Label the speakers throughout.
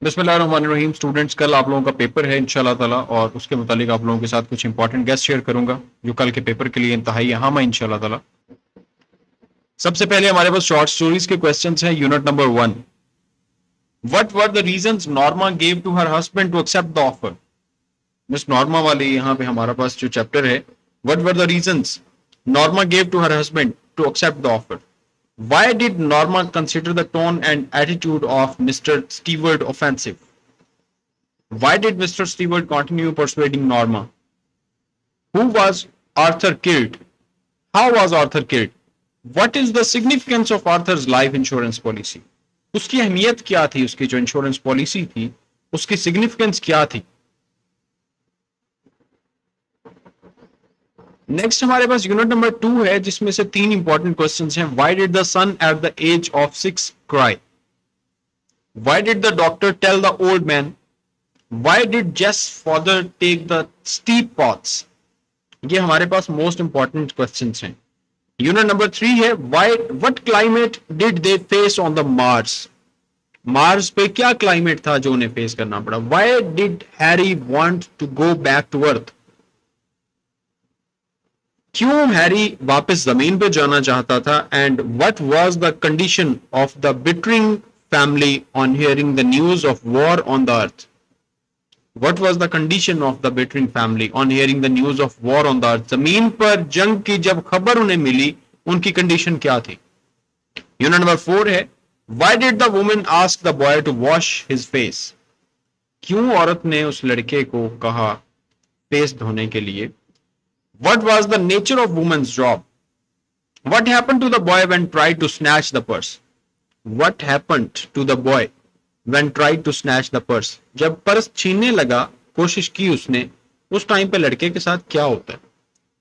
Speaker 1: बिस्मिल्लाहिर्रहमानिर्रहीम। स्टूडेंट्स, कल आप लोगों का पेपर है इंशाल्लाह ताला, और उसके मुतालिक आप लोगों के साथ कुछ इंपॉर्टेंट गेस्ट शेयर करूंगा जो कल के पेपर के लिए इंतहाई अहम है इंशाल्लाह ताला। सबसे पहले हमारे पास शॉर्ट स्टोरीज के क्वेश्चंस हैं। Unit number 1, what were the reasons Norma gave to her husband to accept the offer. Miss Norma वाले यहाँ पे हमारा पास जो चैप्टर है, what were the reasons Norma gave to her husband to accept the offer. Why did Norma consider the tone and attitude of Mr. Stewart offensive? Why did Mr. Stewart continue persuading Norma? Who was Arthur killed? How was Arthur killed? What is the significance of Arthur's life insurance policy? उसकी अहमियत क्या थी? उसकी जो insurance policy थी उसकी significance क्या थी? नेक्स्ट हमारे पास यूनिट नंबर 2 है, जिसमें से 3 इंपॉर्टेंट क्वेश्चंस हैं। Why did the son at the age of 6 cry? Why did the doctor tell the old man? Why did Jess father take the steep paths? ये हमारे पास मोस्ट इंपॉर्टेंट क्वेश्चंस हैं। Unit number 3 है, why what climate did they face on the Mars? Mars पे क्या climate था जो उन्हें फेस करना पड़ा? Why did Harry want to go back to earth? क्यों हैरी वापस जमीन पे जाना चाहता था? And what was the condition of the Bittering family on hearing the news of war on the earth? What was the condition of the Bittering family on hearing the news of war on the earth? जमीन पर जंग की जब खबर उन्हें मिली, उनकी condition क्या थी? यूनिट नंबर 4 है, why did the woman ask the boy to wash his face? क्यों औरत ने उस लड़के को कहा फेस धोने के लिए? What was the nature of woman's job? What happened to the boy when tried to snatch the purse? What happened to the boy when tried to snatch the purse? जब पर्स छीनने लगा, कोशिश की उसने, उस टाइम पे लड़के के साथ क्या होता है?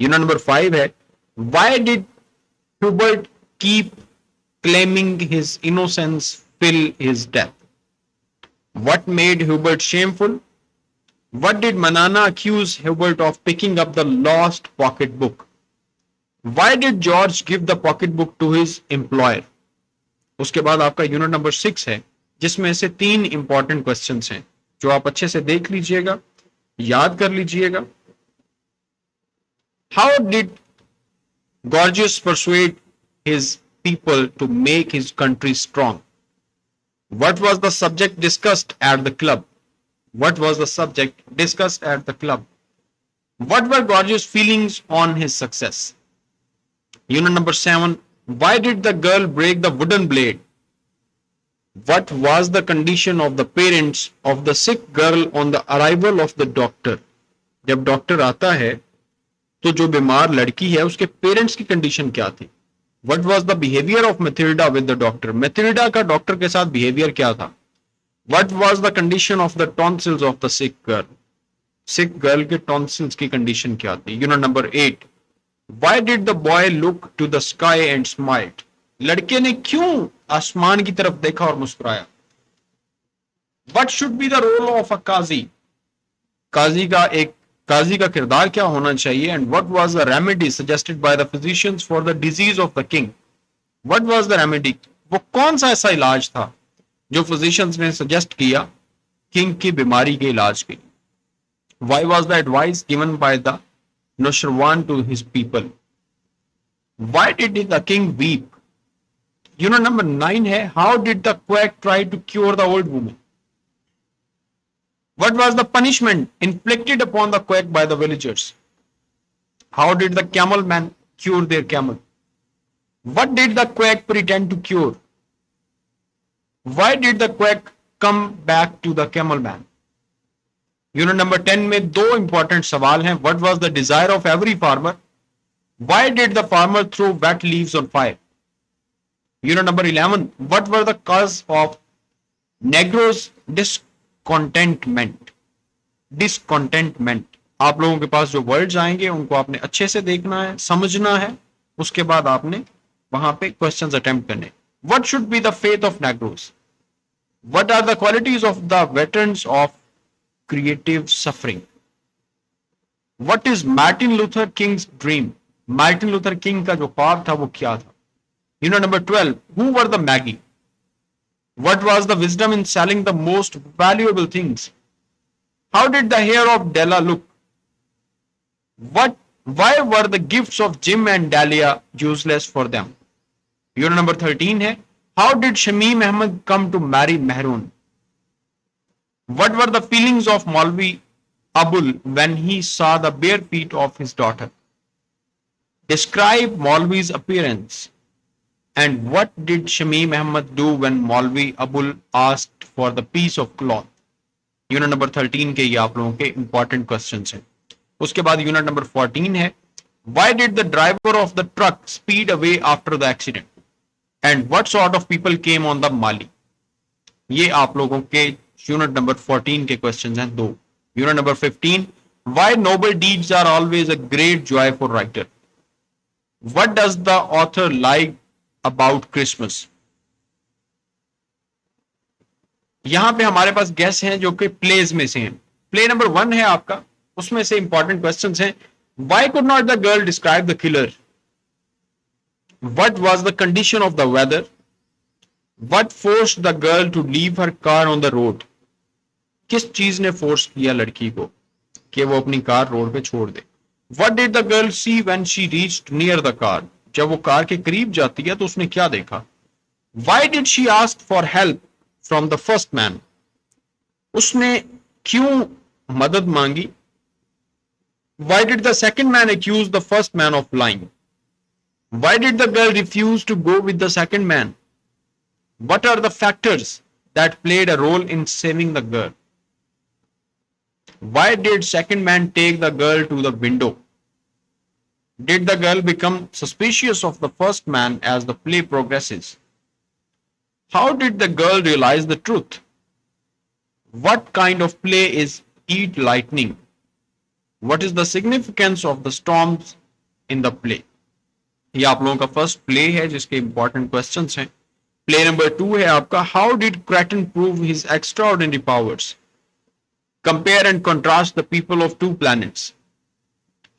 Speaker 1: यूनिट नंबर 5 है, why did Hubert keep claiming his innocence till his death? What made Hubert shameful? What did Manana accuse Hubert of picking up the lost pocketbook? Why did George give the pocketbook to his employer? उसके बाद आपका unit number 6 है, जिसमें से 3 important questions हैं जो आप अच्छे से देख लीजिएगा, याद कर लीजिएगा। How did Gorgias persuade his people to make his country strong? What was the subject discussed at the club? What was the subject discussed at the club? What were Gorgeous' feelings on his success? Unit number 7, why did the girl break the wooden blade? What was the condition of the parents of the sick girl on the arrival of the doctor? जब doctor आता है तो जो बीमार लड़की है उसके parents की कंडीशन क्या थी? What was the behavior of Matilda with the doctor? Matilda का डॉक्टर के साथ बिहेवियर क्या था? What was the condition of the tonsils of the sick girl? Sick girl के tonsils की condition क्या थी? Unit number 8. Why did the boy look to the sky and smiled? लड़के ने क्यों आसमान की तरफ देखा और मुस्कुराया? What should be the role of a काजी? काजी का किरदार क्या होना चाहिए? And what was the remedy suggested by the physicians for the disease of the king? What was the remedy? वो कौन सा ऐसा इलाज था जो फिजिशियंस ने सजेस्ट किया किंग की बीमारी के इलाज के लिए? Why was the advice given by the Nushirwan to his people? Why did the king weep? Unit number 9 है, how did the quack try to cure the old woman? What was the punishment inflicted upon the quack by the villagers? How did the camel man cure their camel? What did the quack pretend to cure? Why did the quack come back to the camel man? Unit number 10 में 2 important सवाल हैं। What was the desire of every farmer? Why did the farmer throw wet leaves on fire? Unit number 11, what were the cause of Negro's discontentment? आप लोगों के पास जो words आएंगे उनको आपने अच्छे से देखना है, समझना है, उसके बाद आपने वहां पे क्वेश्चंस अटेम्प्ट करने। What should be the faith of Negroes? What are the qualities of the veterans of creative suffering? What is Martin Luther King's dream? Martin Luther King का जो ख्वाब था वो क्या था? Unit number 12, who were the Maggie? What was the wisdom in selling the most valuable things? How did the hair of Della look? What? Why were the gifts of Jim and Dahlia useless for them? Unit number 13 है. How did Shamim Ahmed come to marry Mehrun? What were the feelings of Maulvi Abul when he saw the bare feet of his daughter? Describe Maulvi's appearance. And what did Shamim Ahmed do when Maulvi Abul asked for the piece of cloth? Unit number 13 के ये आप लोगों के important questions हैं. उसके बाद unit number 14 है. Why did the driver of the truck speed away after the accident? And what sort of people came on the Mali? ये आप लोगों के यूनिट नंबर 14 के क्वेश्चंस हैं दो. Unit number 15. Why noble deeds are always a great joy for writer? What does the author like about Christmas? यहां पे हमारे पास गेस हैं जो कि प्लेज में से हैं. प्ले नंबर 1 है आपका, उसमें से इंपॉर्टेंट क्वेश्चंस हैं. Why could not the girl describe the killer? What was the condition of the weather? What forced the girl to leave her car on the road? किस चीज ने फोर्स किया लड़की को कि वो अपनी कार रोड पे छोड़ दे? What did the girl see when she reached near the car? जब वो कार के करीब जाती है तो उसने क्या देखा? Why did she ask for help from the first man? उसने क्यों मदद मांगी? Why did the second man accuse the first man of lying? Why did the girl refuse to go with the second man? What are the factors that played a role in saving the girl? Why did second man take the girl to the window? Did the girl become suspicious of the first man as the play progresses? How did the girl realize the truth? What kind of play is Eat Lightning? What is the significance of the storms in the play? ये आप लोगों का first play है जिसके important questions हैं. Play number 2 है आपका. How did Craton prove his extraordinary powers? Compare and contrast the people of two planets.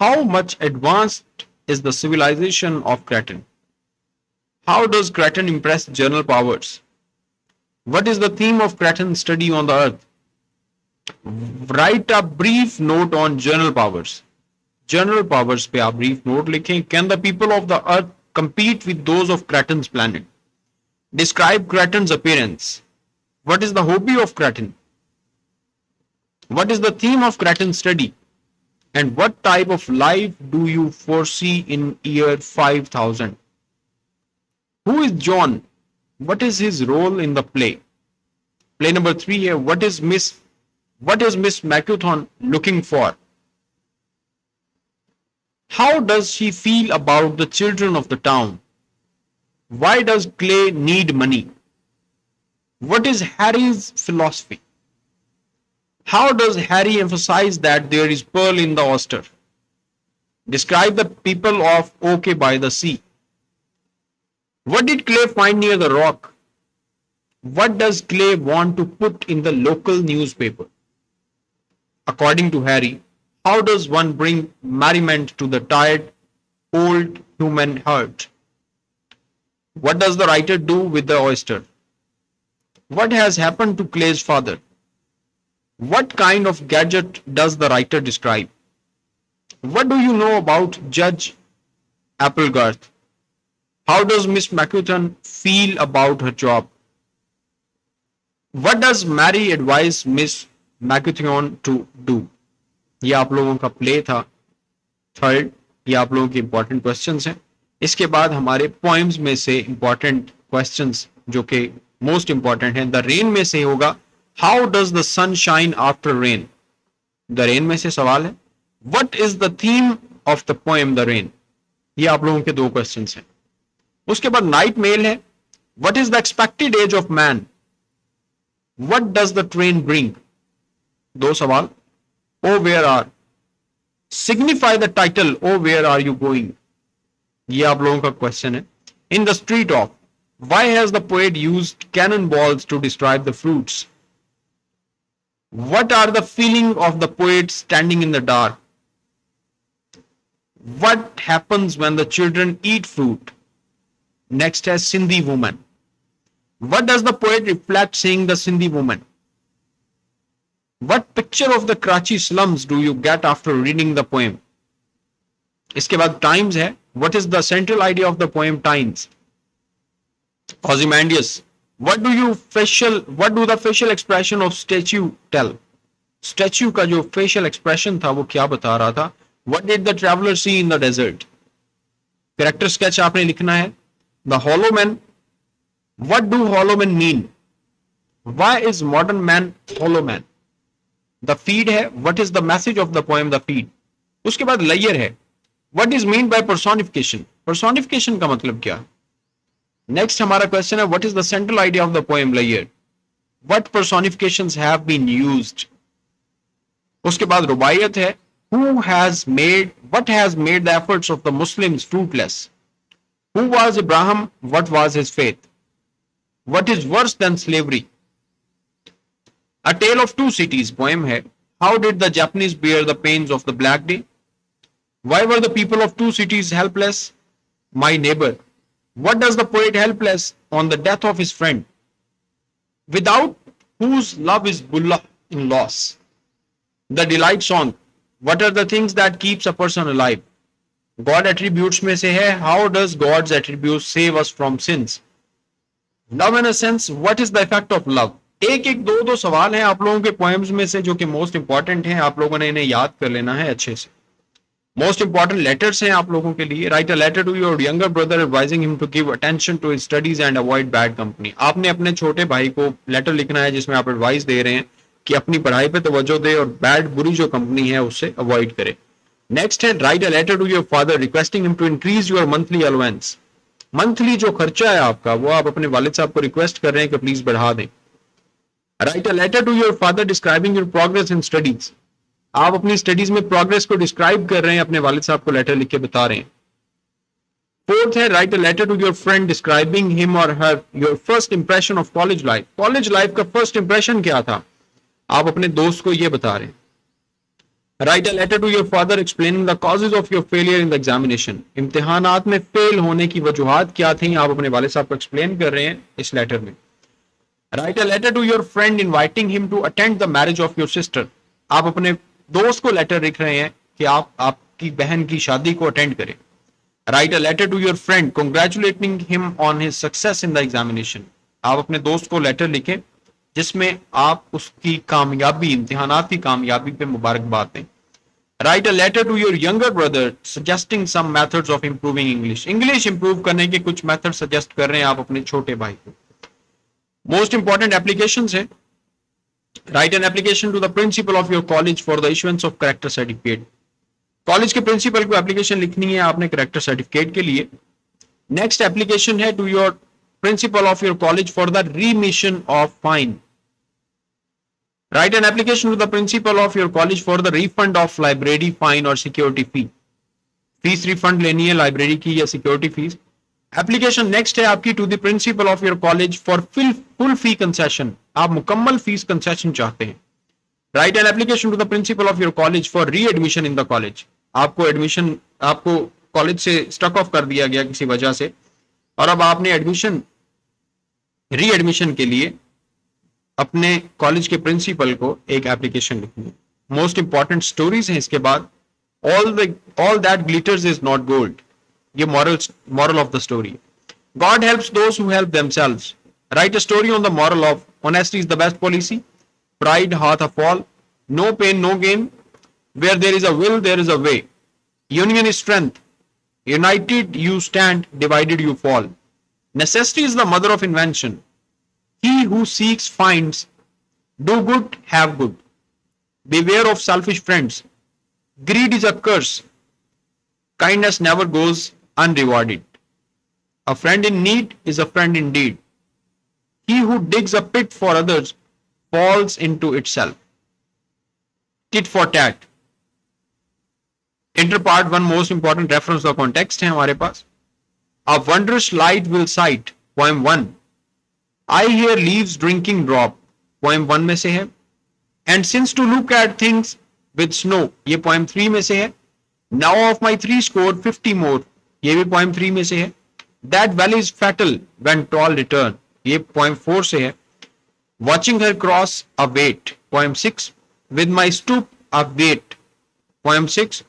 Speaker 1: How much advanced is the civilisation of Craton? How does Craton impress general powers? What is the theme of Creighton's study on the earth? Write a brief note on general powers. General powers पे आप brief note लिखें. Can the people of the earth compete with those of Creighton's planet? Describe Creighton's appearance. What is the hobby of Creighton? What is the theme of Creighton's study? And what type of life do you foresee in year 5000? Who is John? What is his role in the play? Play number 3 here. What is Miss Macuthon looking for? How does she feel about the children of the town? Why does Clay need money? What is Harry's philosophy? How does Harry emphasize that there is pearl in the oyster? Describe the people of OK by the sea. What did Clay find near the rock? What does Clay want to put in the local newspaper? According to Harry, how does one bring merriment to the tired, old human heart? What does the writer do with the oyster? What has happened to Clay's father? What kind of gadget does the writer describe? What do you know about Judge Applegarth? How does Miss Macuthon feel about her job? What does Mary advise Miss Macuthon to do? ये आप लोगों का play था. Third, ये आप लोगों के important questions हैं. इसके बाद हमारे पोएम्स में से इंपॉर्टेंट क्वेश्चंस जो कि मोस्ट इंपॉर्टेंट हैं. द रेन में से होगा. How does the sun shine after rain? The rain में से सवाल है. What is the theme of the poem the rain? ये आप लोगों के दो क्वेश्चंस हैं. उसके बाद नाइट मेल है. What is the expected age of man? What does the train bring? दो सवाल. O where are? Signify the title O where are you going? ये आप लोगों का क्वेश्चन है. In the street of, why has the poet used cannon balls to describe the fruits? What are the feeling of the poet standing in the dark? What happens when the children eat fruit? Next है Sindhi woman. What does the poet reflect saying the Sindhi woman? What picture of the Karachi slums do you get after reading the poem? इसके बाद times है. What is the central idea of the poem Times? Ozymandias. What do the facial expression of statue tell? Statue का जो facial expression था वो क्या बता रहा था? What did the traveler see in the desert? Character sketch आपने लिखना है. The hollow man. What do hollow men mean? Why is modern man hollow man? The feed है. What is the message of the poem The Feed? उसके बाद layer है. What is meant by personification? Personification का मतलब क्या? Next हमारा question है what is the central idea of the poem layer? What personifications have been used? उसके बाद रुबायत है what has made the efforts of the Muslims fruitless? Who was Abraham? What was his faith? What is worse than slavery? A Tale of Two Cities poem है. How did the Japanese bear the pains of the Black Day? Why were the people of two cities helpless? My neighbor. What does the poet helpless on the death of his friend? Without whose love is Bullah in loss? The delight song. What are the things that keeps a person alive? God attributes में से है. How does God's attributes save us from sins? Love in a sense. What is the effect of love? एक एक दो सवाल हैं आप लोगों के पोएम्स में से जो कि मोस्ट इंपॉर्टेंट हैं. आप लोगों ने इन्हें याद कर लेना है अच्छे से. मोस्ट इंपॉर्टेंट लेटर्स हैं आप लोगों के लिए. Write a letter to your younger brother advising him to give attention to his studies and avoid bad company. आपने अपने छोटे भाई को लेटर लिखना है जिसमें आप एडवाइस दे रहे हैं कि अपनी पढ़ाई पे तवज्जो दे और बुरी जो कंपनी है उससे अवॉइड करे. नेक्स्ट है write a letter to your father requesting him to increase your monthly allowance. Monthly जो खर्चा है आपका वो आप अपने वालिद साहब को रिक्वेस्ट कर रहे हैं कि प्लीज बढ़ा दें. Write a letter to your father describing your progress in studies. आप अपनी स्टडीज में प्रोग्रेस को डिस्क्राइब कर रहे हैं, अपने वालिद साहब को लेटर लिख के बता रहे हैं. फोर्थ है write a letter to your friend describing him और her your first impression of college life. College life का फर्स्ट इंप्रेशन क्या था आप अपने दोस्त को ये बता रहे हैं. Write a letter to your father explaining the causes of your failure in the examination. इम्तिहानात में फेल होने की वजूहात क्या थी आप अपने वालिद साहब को एक्सप्लेन कर रहे हैं इस लेटर में. Write a letter to your friend inviting him to attend the marriage of your sister. आप अपने दोस्त को लेटर लिख रहे हैं कि आप आपकी बहन की शादी को अटेंड करें. Write a letter to your friend congratulating him on his success in the examination. आप अपने दोस्त को लेटर लिखें जिसमें आप उसकी कामयाबी, इम्तिहानात की कामयाबी पे मुबारकबाद दें. Write a letter to your younger brother suggesting some methods of improving English. English improve करने के कुछ मेथड सजेस्ट कर रहे हैं आप अपने छोटे भाई को. मोस्ट इंपॉर्टेंट एप्लीकेशंस है. Write an application to the principal of your college for the issuance of character certificate. College के प्रिंसिपल को एप्लीकेशन लिखनी है आपने करेक्टर सर्टिफिकेट के लिए. नेक्स्ट एप्लीकेशन है to your principal of your college for the remission of fine. Write an application to the principal of your college for the refund of library fine और security fee. Fees refund लेनी है library की या security fees. Application next है आपकी to the principal of your college for full fee concession. आप मुकम्मल fees concession चाहते हैं. Write an application to the principal of your college for readmission in the college. आपको college से struck off कर दिया गया किसी वजह से और अब आपने री एडमिशन के लिए अपने कॉलेज के प्रिंसिपल को एक एप्लीकेशन लिखनी है. मोस्ट इंपॉर्टेंट स्टोरीज हैं इसके बाद. All that glitters is not gold. ये moral of the story. God helps those who help themselves. Write a story on the moral of honesty is the best policy. Pride hath a fall. No pain, no gain. Where there is a will, there is a way. Union is strength. United you stand, divided you fall. Necessity is the mother of invention. He who seeks finds. Do good, have good. Beware of selfish friends. Greed is a curse. Kindness never goes unrewarded. A friend in need is a friend indeed. He who digs a pit for others falls into itself. Tit for tat. Enter part 1 most important reference the context है हमारे पास. A wondrous light will sight. Poem 1. I hear leaves drinking drop. Poem 1 में से है. And since to look at things with snow. ये poem 3 में से है. Now of my 350 more. ये भी poem 3 में से है. That valley is fatal when tall return. ये पोएम 4 से है। Watching her cross a wet poem 6, with my stoop a wet poem 6,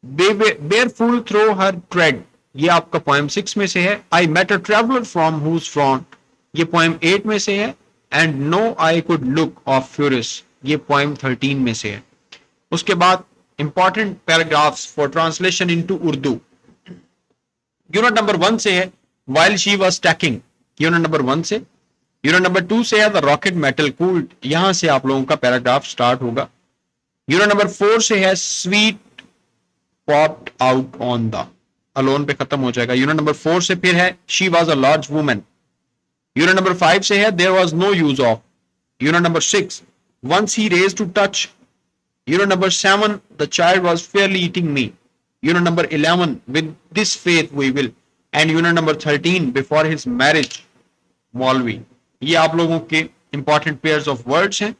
Speaker 1: bareful through her trade, ये आपका पोएम 6 में से है। I met a traveller from whose front, ये poem 8 में से है। And no I could look of furious, ये पोएम 13 में से है। उसके बाद important paragraphs for translation into Urdu, unit number 1 से है while she was tacking, unit number 1 से। यूनिट नंबर 2 से है द रॉकेट मेटल कूल्ड, यहां से आप लोगों का पैराग्राफ स्टार्ट होगा। यूनिट नंबर 4 से है sweet popped out on the, alone पे खत्म हो जाएगा। यूनिट नंबर 4 से फिर है she was a large woman. Unit number 5 से है there was no use of. Unit number 6 once he rose to touch. Unit number 7 the child was fairly eating me. Unit number 11 with this faith we will. And unit number 13 before his marriage मौलवी। ये आप लोगों के important pairs of words हैं।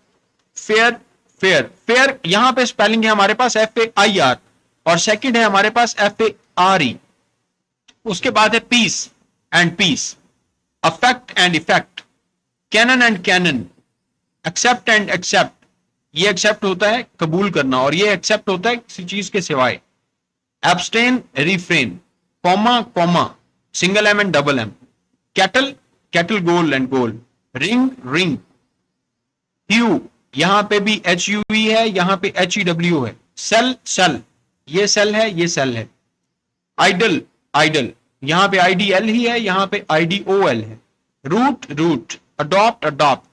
Speaker 1: Fair, fair, fair यहां पे spelling है हमारे पास FAIR और सेकंड है हमारे पास FARE। उसके बाद है peace and piece, affect and effect, canon and cannon, accept and except, ये एक्सेप्ट होता है कबूल करना और ये एक्सेप्ट होता है किसी चीज के सिवाय। Abstain, refrain, comma, comma, single M and double M, cattle, cattle goal and goal, ring, ring, hue, यहां पे भी HUE है, यहां पे HEW है। सेल, सेल, ये सेल है, ये सेल है। आइडल, आइडल, यहां पे IDL ही है, यहां पे IDOL है। Root, route, adopt, adopt,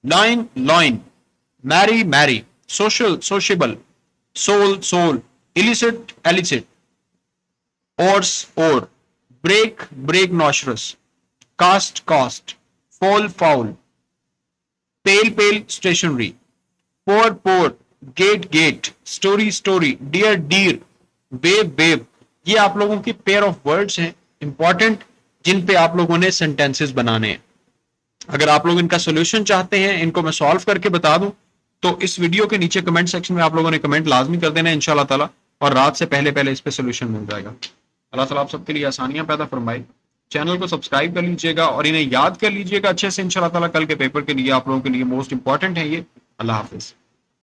Speaker 1: line, line, marry, Mary, social, sociable, soul, sole, illicit, elicit, oars, oar, break, brake nauseous, caste, cast, fall, foul, pale, pail, stationery, pour, pore, gate, gait, storey, story, dear, deer, wave, waive, ये आप लोगों की pair of words हैं important, जिन पे आप लोगों ने सेंटेंसेस बनाने हैं। अगर आप लोग इनका सोल्यूशन चाहते हैं, इनको मैं सॉल्व करके बता दूं, तो इस वीडियो के नीचे कमेंट सेक्शन में आप लोगों ने कमेंट लाजमी कर देना है इंशाल्लाह ताला, और रात से पहले पहले इस पे सोल्यूशन मिल जाएगा। अल्लाह ताला आप सबके लिए आसानियां पैदा फरमाए। चैनल को सब्सक्राइब कर लीजिएगा और इन्हें याद कर लीजिएगा अच्छे से इंशाल्लाह ताला, कल के पेपर के लिए आप लोगों के लिए मोस्ट इंपॉर्टेंट है ये। अल्लाह हाफिज।